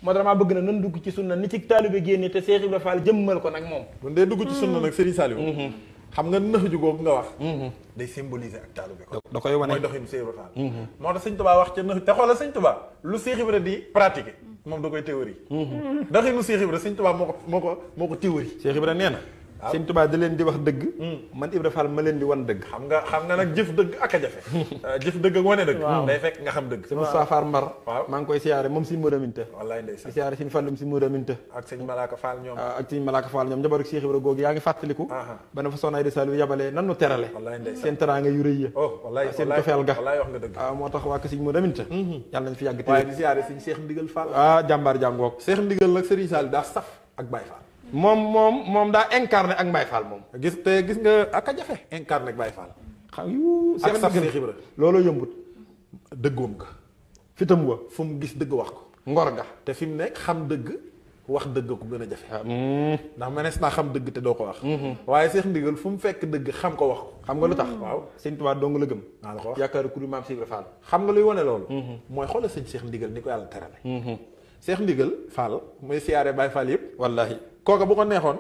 moo tax maa bëgg na nan dugg ci sunna ni ci taalibe génne te Cheikh Ibra Fall jëmmal ko nag moom. bu dee dugg ci sunna nag Serigne Saliou. xam nga nëx ju googu nga wax. day symboliser ak taalibe ko. da koy wane mooy doxinu Cheikh Ibra Fall. moo tax Sëñ Tuubaa wax ca nëx te xoolal Sëñ Tuubaa lu Cheikh Ibra di pratiquer moom da koy théorie. doxinu Cheikh Ibra Sëñ Tuubaa moo ko théorie. Cheikh Ibra nee na. waaw Sëñ Tuubaa da leen di wax dëgg. man Ibra Fall ma leen di wan dëgg. xam nga nag jëf dëgg ak a jafe. jëf dëgg ak wane dëgg. day fekk nga xam dëgg. sama Safar Mbar. waaw maa ngi koy siyaare moom Sëñ Moodu Aminta. wallaay ndeysaan di siyaare Sëñ Fallum Sëñ Moodu Aminta. ak Sëñ Malaaka Fall ñoom. ak Sëñ Malaaka Fall ñoom njabaru Cheikh Ibra googu yaa ngi fàttaliku. ba na fa Soxna Aïda Saliou yabalee nan nu terale. wallaay ndeysaan seen teraanga yu rëy ya. wallaay seen cofeel ga. wallaay wax nga dëgg. moo tax waa ko Sëñ Moodu Aminta. yàlla nañ fi yàgg waaye di siyaare Sëñ Cheikh Ndigal Fall. jàmbaar jàngoog. Cheikh Ndigal nag Serigne Saliou daa saf ak Baye Fall. moom daa incarné ak Baye Fall moom. gis nga ak a jafe incarné ak Baye Fall. xam yu ak saf Cheikh Ibra looloo yombut. dëggoom ga fitam wa fu mu gis dëgg wax ko. ngor ga te fi mu nekk xam dëgg wax dëgg ko gën a jafe. ndax mënees naa xam dëgg te doo ko wax. waaye Cheikh Ndigal fu mu fekk dëgg xam ko wax ko. xam nga lu tax. waaw Sëñ Tuubaa dong la gëm. naa la ko wax yaakaar ku du maam Cheikh Ibra Fall. xam nga luy wane loolu. mooy xoolal sëñ Cheikh Ndigal ni ko yàlla terale. Cheikh Ndigal Fall muy siyaare Baye Fall yëpp. wallaahi kooka bu ko neexoon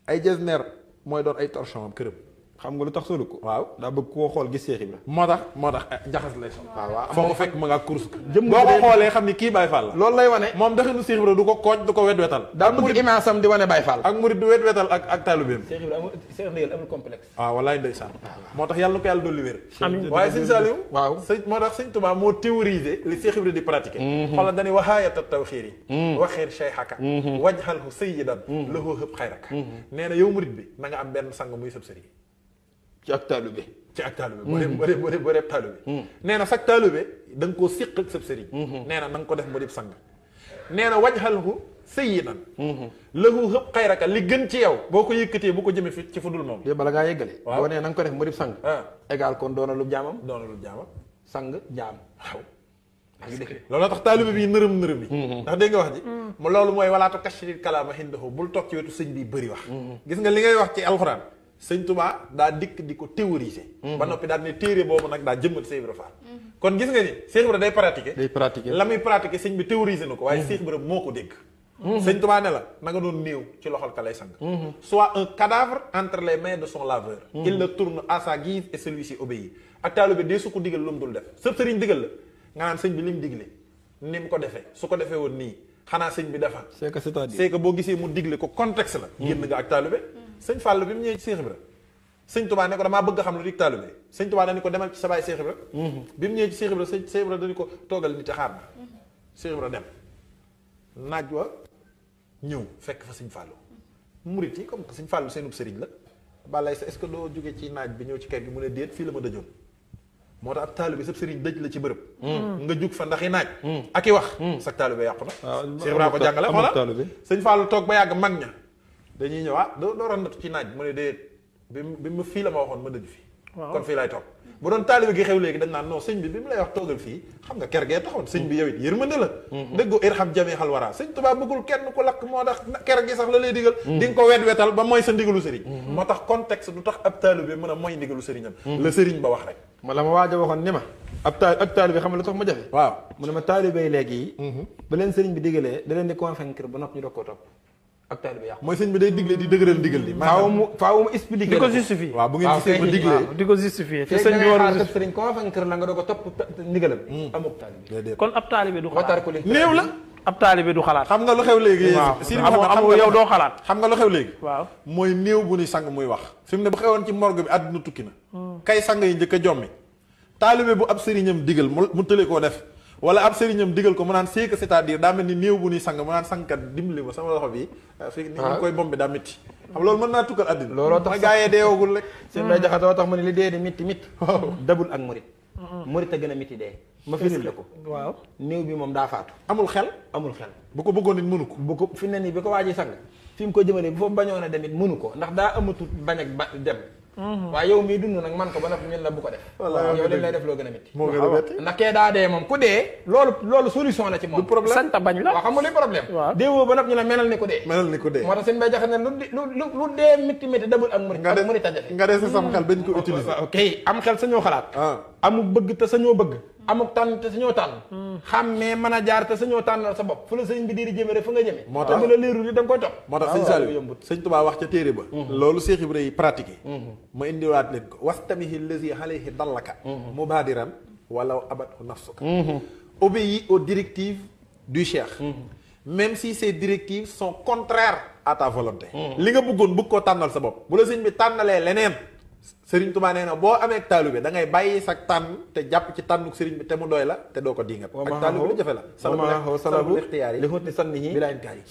ay jesner mooy doon ay torchon am këram. xam nga lu tax solu ko. waaw daa bëgg koo xool gis Cheikh Ibra. moo tax njaxas lay sol. waaw foo ko fekk ma ngaa course ko. jëmm boo ko xoolee xam ni kii Baye Fall la. loolu lay wane. moom doxinu Cheikh Ibra du ko kooj du ko wet-wetal. daa bëgg image am di wane Baye Fall. ak murid du wet-wetal ak taalibeem. Cheikh Ibra amul Cheikh Ndigal amul complexe. waaw wallaay ndeysaan. moo tax yàlla na ko yàlla dolli wér. amiin waaye Sëñ Saliou. waaw moo tax Sëñ Tuubaa moo théorisé li Cheikh Ibra di pratiquer. xoolal dañuy waxaayata tawxiir yi. waxeer cheikhaka. wajhalhu sayyidan lahu hëb xayraka. nee na yow murid bi na nga am benn sang muy sëb sëriñ. ci ak taalibe. boo dee taalibe. nee na sag taalibe da nga koo siq ak sëb sëriñ. nee na nga ko def mu dib sang. nee na wajhalhu sayyidan lahu hëb xayraka li gën ci yow boo ko yëkkatee bu ko jëmee fi ci fu dul moom. bala ngaa yeggale. waaw boo nee na nga ko def mu dib sang. égal kon doonalul jaamam. sang jaam. waaw. ngi dëkk looloo tax taalibe bi nërëm yi. ndax dégg nga wax ji. loolu mooy walaatu kashiril kalaama hindahu bul toog ci wetu sëñ bi bëri wax. gis nga li ngay wax ci alxuraan. sëñ Tuubaa daa dikk di ko théoriser. ba noppi daal ne téere boobu nag daa jëmmal Cheikh Ibra Fall. kon gis nga ni Cheikh Ibra day pratiquer. la muy pratiquer sëñ bi théoriser na ko waaye Cheikh Ibra moo ko dégg. sëñ Tuubaa ne la na nga doon néew ci loxol ka lay sang. soit un cadavre entre les mains de son laveur. il le tourne à sa guise et celui-ci obéit. ak taalibe dee su ko digal lu mu dul def sëb sëriñ digal la nga naan sëñ bi li mu digle ni mu ko defee su ko defee woon nii xanaa sëñ bi defal. c'est que boo gisee mu digle ko contexte la. génn nga ak taalibe. sëñ Fall bi mu ñëwee ci Cheikh Ibra sëñ Tuubaa ne ko damaa bëgg a xam lu di taalibe sëñ Tuubaa dañu ko demal ci sa baay Cheikh Ibra bi mu ñëwee ci Cheikh Ibra Cheikh Ibra dañu ko toogal nit a xaar na Cheikh Ibra dem naaj wa ñëw fekk fa sëñ Fallu murit yi comme que sëñ Fallu seenub sëriñ la balay sa est-ce que doo jóge ci naaj bi ñëw ci kër gi mu ne déet fii la ma dëjoon moo tax ab taalibe sab sëriñ dëj la ci bërëb nga jug fa ndax i naaj ak i wax sag taalibe yàqu na Cheikh Ibra ko jàngale xoola sëñ Fallu toog ba yàgg mag ña dañuy ñëw doo randatu ci naaj mu ne déet bi mu fii la ma waxoon ma dëj fii kon fii lay toog bu doon taalibe gi xew léegi dañ naan non sëñ bi mu lay wax toogal fii xam nga ker gee taxoon sëñ bi yow it yërmande la dëggoo irham jami xal wara sëñ Tuubaa bëggul kenn ku lakk moo tax ker gi sax la lay digal di nga ko wet-wetal ba mooy sa ndigalu sëriñ moo tax contexte du tax ab taalibe mën a mooy ndigalu sëriñam la sëriñ ba wax rek ma la ma waaj a waxoon ni ma ak taalibe xam nga lu tax ma jafe waaw mu ne ma taalibe yi léegi yi ba leen sëriñ bi digalee da leen di convaincre ba nopp ñu doog koo topp ak taalibe yàqu mooy sëñ bi day digle di dëgëral ndigal li faaw mu expliquer di ko justifier waaw bu ngeen gisee ma diglee di ko justifier te sëñ sëñ bi war a sëriñ convaincre la nga doog a topp ndigalam amuk taalibe kon ab taalibe du xalaat néew la ab taalibe du xalaat xam nga lu xew léegi amoo yow doo xalaat xam nga lu xew léegi waaw mooy néew bu ni sang muy wax fi mu ne bu xewoon ci morgue bi àdduna tukki na kay sang yi njëkk a jommi taalibe bu ab sëriñam digal mu tële koo def wala ab sëriñam digal ko mu naan c'est que c'est-à-dire daa mel ni néew bu ni sang mu naan sangkat dimbali ma sama loxo bi fii ni ñu koy bombi daa métti xam loolu mën naa tukkal àddina looloo tax ma gaayee deewagul rek seen bay jaxatoo tax mu ne li dee di mitti mitti dabul ak murit a gën a mitti dee ma firil la ko waaw néew bi moom daa faatu amul xel bu ko bëggoon nit mënu ko bu ko fi ne nii bi ko waaji sang fi mu ko jëmale bu fa bañoon a demit mënu ko ndax daa amatul bañ ak ba dem waaye yow mii dund nag man ko ba noppi ñun la bu ko def yow li lay def loo gën a métti moo gën a métti ndax kee daa dee moom ku dee loolu solution la ci moom du problème sañ ta bañ la waaw xam nga luy problème déewoo ba noppi ñu la melal ni ku dee moo tax seen bay jaxat ne lu dee métti métti dabul ak murit a jafe nga dee sa sam xel bañ ko utiliser ok am xel sañoo xalaat amu bëgg te sañoo bëgg amuk tànn te sañoo tànn xam mais mën a jaar te sañoo tànnal sa bopp fu la sëñ bi di jëme rek fu nga jëme moo tax te mu la leerul ni da nga koy topp moo tax sëñ Saliou sëñ Tuubaa wax ca téere ba loolu Cheikh Ibra yi pratiqué ma indiwaat leen ko wastamihi lazi alayhi dallaka mubadiran walaw abatu nafsuka obéis aux directives du cheikh même si ces directives sont contraires à ta volonté li nga bëggoon bëgg koo tànnal sa bopp bu la sëñ bi tànnalee leneen Sëriñ Tuubaa nee na boo amee taalibe da ngay bàyyi sa tànn te jàpp ci tànnuk sëriñ bi te mu doy la te doo ko dingat ak taalibe lu jafe la salabu ixtiyaar yi li xóot ni sanni yi bi laa inkaar yi